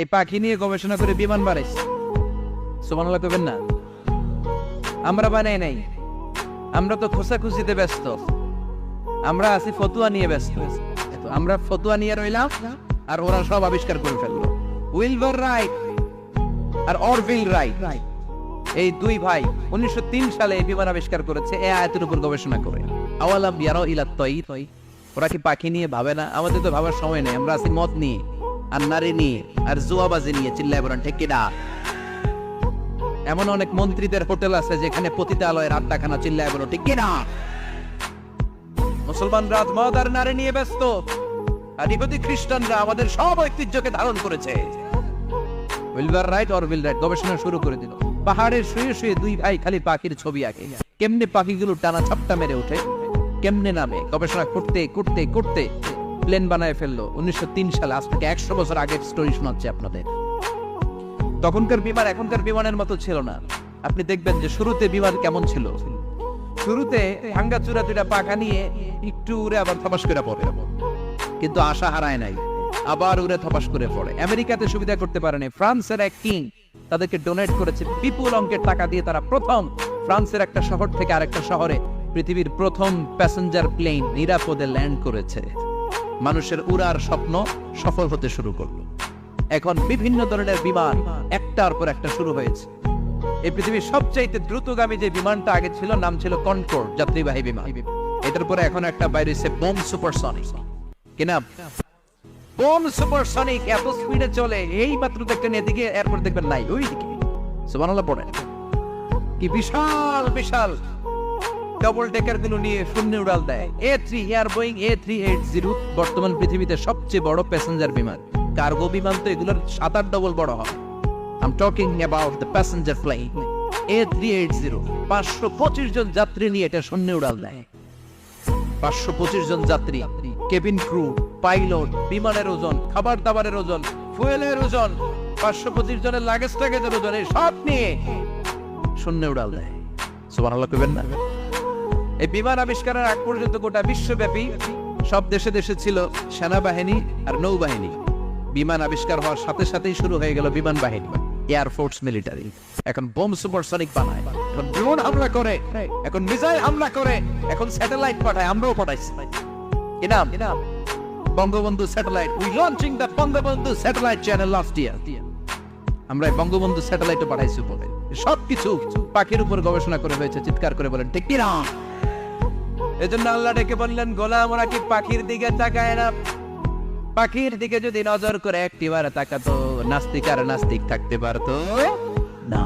এই পাখি নিয়ে গবেষণা করে বিমান বানাইছে। সুবহানাল্লাহ কইবেন না? আমরা বানাই নাই, আমরা তো খোঁজাখুঁজিতে ব্যস্ত, আমরা আছি ফতুয়া নিয়ে ব্যস্ত। আমরা ফতুয়া নিয়ে রইলাম আর ওরা সব আবিষ্কার করে ফেললো। উইলবার রাইট আর অরভিল রাইট, এই দুই ভাই 1903 সালে এই বিমান আবিষ্কার করেছে এই আয়াতের উপর গবেষণা করে। আওয়ালাম ইয়ারাউ ইলাত তাইর, ওরা কি পাখি নিয়ে ভাবে না? আমাদের তো ভাবার সময় নেই, আমরা আছি মদ নিয়ে আর নারী নিয়ে আর জুয়াবাজি নিয়ে। চিল্লায় বলেন ঠিক কিনা? এমন অনেক মন্ত্রীদের হোটেল আছে যেখানে পতিতালয়ের আড্ডাখানা। চিল্লায় বলো ঠিক কিনা? মুসলমানরা মদ আর নারী নিয়ে ব্যস্ত, আর ইহুদি খ্রিস্টানরা আমাদের সব ঐতিহ্যকে ধারণ করেছে। উইলবার রাইট অরভিল রাইট গবেষণা শুরু করে দিল। পাহাড়ের শুয়ে শুয়ে দুই ভাই খালি পাখির ছবি আঁকে, কেমনে পাখিগুলো টানা ছাপটা মেরে ওঠে, কেমনে নামে। গবেষণা করতে করতে করতে প্লেন বানায় ফেললো 1903 সালে। আজ থেকে 100 বছর আগের স্টোরি শোনাচ্ছি আপনাদের। তখনকার বিমান এখনকার বিমানের মতো ছিল না। আপনি দেখবেন যে শুরুতে বিমান কেমন ছিল। শুরুতে ভাঙ্গা চূড়া দুইটা পাখা নিয়ে একটু উড়ে আবার থপাস করে পড়ে, কিন্তু আশা হারায় নাই, আবার উড়ে থপাস করে পড়ে। আমেরিকাতে সুবিধা করতে পারেনি। ফ্রান্সের এক কিং তাদেরকে ডোনেট করেছে বিপুল অঙ্কের টাকা দিয়ে। তারা প্রথম ফ্রান্সের একটা শহর থেকে আরেকটা শহরে পৃথিবীর প্রথম প্যাসেঞ্জার প্লেন নিরাপদে ল্যান্ড করেছে। মানুষের উড়ার স্বপ্ন সফল হতে শুরু করলো। এখন বিভিন্ন ধরনের বিমান একটার পর একটা শুরু হয়েছে। এই পৃথিবীর সবচাইতে দ্রুতগামী যে বিমানটা আগে ছিল নাম ছিল কনকর্ড যাত্রীবাহী বিমান। এটার পরে এখন একটা বাইরে হচ্ছে বোম সুপারসনিক। কি নাম? Bomb supersonic. এত স্পিডে চলে, এই মাত্র দেখতেন এদিকে, এরপর দেখবেন নাই ওই দিকে। সুবহানাল্লাহ পড়েন। কি বিশাল বিশাল ডবল ডেকার গুলো নিয়ে শূন্যে উড়াল দেয়। A3 এয়ার বোয়িং A380 বর্তমান পৃথিবীতে সবচেয়ে বড় প্যাসেঞ্জার বিমান। কার্গো বিমান তো এগুলোর 7-8 ডবল বড় হয়। I'm talking about the passenger plane A380 525 জন যাত্রী নিয়ে এটা শূন্যে উড়াল দেয়। 525 জন যাত্রী, কেবিন ক্রু, পাইলট, বিমানের ওজন, খাবার দাবারের ওজন, ফুয়েলের ওজন, 525 জনের লাগেজ টাগেজের ওজন, এই সব নিয়ে শূন্যে উড়াল দেয়। সুবহানাল্লাহ কইবেন না? এই বিমান আবিষ্কারের আগ পর্যন্ত গোটা বিশ্বব্যাপী সব দেশে দেশে ছিল সেনাবাহিনী আর নৌবাহিনী। বিমান আবিষ্কার হওয়ার সাথে সাথেই শুরু হয়ে গেল বিমান বাহিনী, এয়ার ফোর্স, মিলিটারি। এখন বোম সুপারসনিক বানায়, এখন ড্রোন হামলা করে, এখন মিসাইল হামলা করে, এখন স্যাটেলাইট পাঠায়। আমরাও পাঠাইছি। কি নাম? Bangabandhu satellite. We launching the Bangabandhu satellite channel last year. আমরা বঙ্গবন্ধু স্যাটেলাইটও পাঠাইছি উপরে। সবকিছু পাখির উপর গবেষণা করে হয়েছে। চিৎকার করে বলেন ঠিক কিনা? এজন্য আল্লাহ ডেকে বললেন, গোলাম ওরা কি পাখির দিকে তাকায় না? পাখির দিকে যদি নজর করে একটিবার তাকাতো, নাস্তিক আর নাস্তিক থাকতে পারতো না।